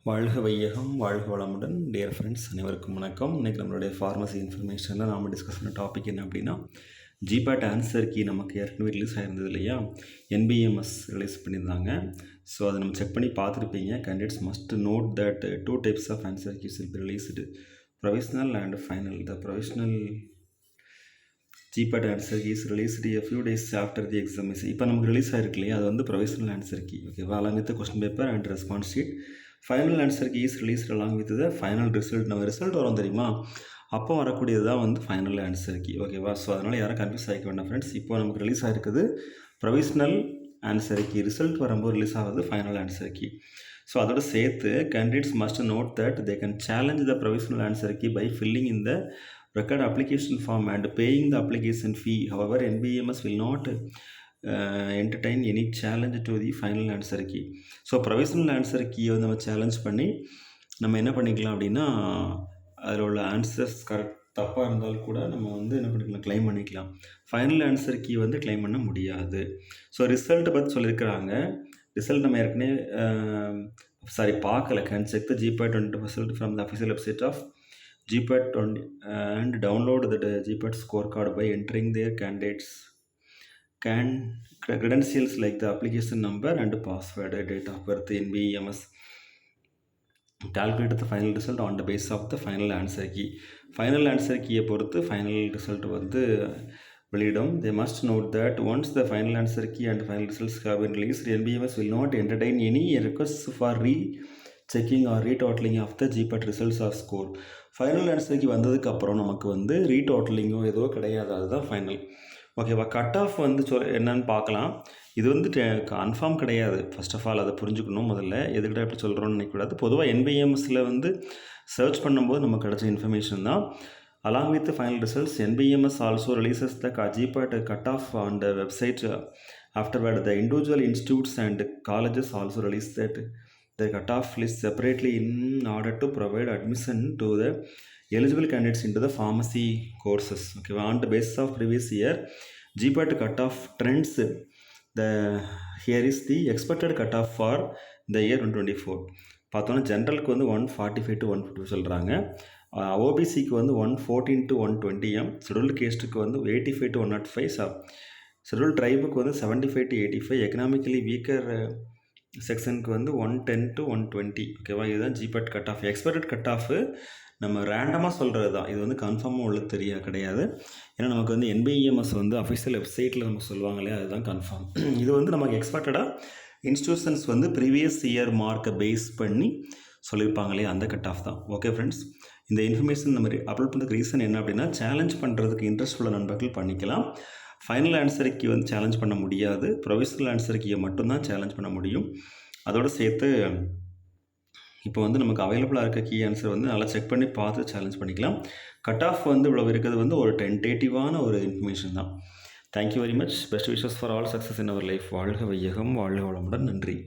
வாழ்க வையகம் வாழ்க வளமுடன் டியர் ஃப்ரெண்ட்ஸ் அனைவருக்கும் வணக்கம். இன்றைக்கி நம்மளுடைய ஃபார்மசி இன்ஃபர்மேஷனில் நாம் டிஸ்கஸ் பண்ண டாபிக் என்ன அப்படின்னா, ஜிபேட் ஆன்சர் கீ நமக்கு ஏற்கனவே ரிலீஸ் ஆகிருந்தது இல்லையா, என்பிஎம்எஸ் ரிலீஸ் பண்ணியிருந்தாங்க. ஸோ அதை நம்ம செக் பண்ணி பார்த்துருப்பீங்க. Candidates must note that 2 types of answer keys will be released, provisional and final. The provisional GPAT answer key is released a few days after the examination. இப்போ நமக்கு release ஆகிருக்கு இல்லையா, அது வந்து ப்ரொவிஷ்னல் ஆன்சர் கீ. ஓகேவா, along with the question paper and response sheet. Final answer key is released along with the final result. நம்ம result வரும் தெரியுமா, அப்போ வரக்கூடியது தான் வந்து ஃபைனல் ஆன்சர் கீ. ஓகேவா, ஸோ அதனால் யாரும் கன்ஃபியூஸ் ஆகிக்க வேண்டாம் ஃப்ரெண்ட்ஸ். இப்போ நமக்கு ரிலீஸ் ஆகிருக்குது ப்ரொவிஷ்னல் ஆன்சர் கீ, ரிசல்ட் வரும்போது ரிலீஸ் ஆகுது ஃபைனல் ஆன்சர் கீ. ஸோ அதோட சேர்த்து candidates must note that they can challenge the provisional answer key by filling in the record application form and paying the application fee. However, NBMS will not entertain any challenge to the final answer key. So provisional answer கீயை வந்து நம்ம challenge பண்ணி நம்ம என்ன பண்ணிக்கலாம் அப்படின்னா, அதில் உள்ள ஆன்சர்ஸ் தப்பாக இருந்தாலும் கூட நம்ம வந்து என்ன பண்ணிக்கலாம், கிளைம் பண்ணிக்கலாம். ஃபைனல் ஆன்சர் கீ வந்து கிளைம் பண்ண முடியாது. ஸோ ரிசல்ட்டை பற்றி சொல்லியிருக்கிறாங்க. ரிசல்ட் நம்ம ஏற்கனவே பார்க்கல. Can check the GPAT 20 result from the official website of GPAT and download the GPAT scorecard by entering their candidates credentials like the application number and password, date of birth, NBMS. Calculate the final result on the basis of the final answer key. Final answer key பொறுத்து final result வந்து வெளியிடும். They must note that once the final answer key and final results have been released, NBMS will not entertain any requests for checking or retotaling of the GPAT results or score. Final ஆன்சருக்கு வந்ததுக்கப்புறம் நமக்கு வந்து ரீடோட்டலிங்கோ ஏதோ கிடையாது, அதுதான் final. ஓகேவா, cut off வந்து என்னன்னு பார்க்கலாம். இது வந்து கன்ஃபார்ம் கிடையாது. ஃபர்ஸ்ட் ஆஃப் ஆல் அதை புரிஞ்சுக்கணும். முதல்ல எதுக்கிட்ட எப்படி சொல்கிறோன்னு நினைக்கக்கூடாது. பொதுவாக என்பிஎம்எஸில் வந்து சர்ச் பண்ணும்போது நமக்கு கிடைச்ச இன்ஃபர்மேஷன் தான். Along with final results, NBEMS also releases the GPAT cut off on the website. Afterward the individual institutes and colleges also release that the cutoff list separately in order to provide admission to the eligible candidates into the pharmacy courses. Okay, on the basis of previous year GPAT cutoff trends, here is the expected cutoff for the year 2024. பார்த்தோன்னா ஜென்ரலுக்கு வந்து 145 to 150 சொல்கிறாங்க. ஓபிசிக்கு வந்து 114 to 120 scheduled கேஸ்ட்டுக்கு வந்து 85 to 105, scheduled ட்ரைபுக்கு வந்து 75 to 85, economically weaker செக்ஷனுக்கு வந்து 110 to 120. ஓகேவா, இதுதான் GPAT cut of. Expected cut off நம்ம ரேண்டமாக சொல்கிறது தான், இது வந்து கன்ஃபார்மாக உள்ளது கிடையாது. ஏன்னா நமக்கு வந்து என்பிஎம்எஸ் வந்து அஃபிஷியல் வெப்சைட்டில் நம்ம சொல்லுவாங்க இல்லையா, அதுதான் கன்ஃபார்ம். இது வந்து நமக்கு எக்ஸ்பெக்டடாக இன்ஸ்டியூஷன்ஸ் வந்து ப்ரீவியஸ் இயர் மார்க்கை பேஸ் பண்ணி சொல்லியிருப்பாங்க இல்லையா, அந்த கட் ஆஃப் தான். ஓகே ஃப்ரெண்ட்ஸ், இந்த இன்ஃபர்மேஷன் நம்ம அப்லோட் பண்ணுறதுக்கு ரீசன் என்ன அப்படின்னா, சேலஞ்ச் பண்ணுறதுக்கு இன்ட்ரெஸ்ட் உள்ள நண்பர்கள் பண்ணிக்கலாம். ஃபைனல் ஆன்சருக்கு வந்து சேலஞ்ச் பண்ண முடியாது. ப்ரொவிஷ்னல் ஆன்சருக்கு மட்டும்தான் சேலஞ்ச் பண்ண முடியும். அதோடு சேர்த்து இப்போ வந்து நமக்கு அவைலபிளாக இருக்க கீ ஆன்சர் வந்து நல்லா செக் பண்ணி பார்த்து சேலஞ்ச் பண்ணிக்கலாம். கட் ஆஃப் வந்து இவ்வளோ இருக்கிறது வந்து ஒரு டென்டேட்டிவான ஒரு இன்ஃபர்மேஷன் தான். Thank you very much. Best wishes for all success in our life. வாழ்க வையகம் வாழ்க வளமுடன். நன்றி.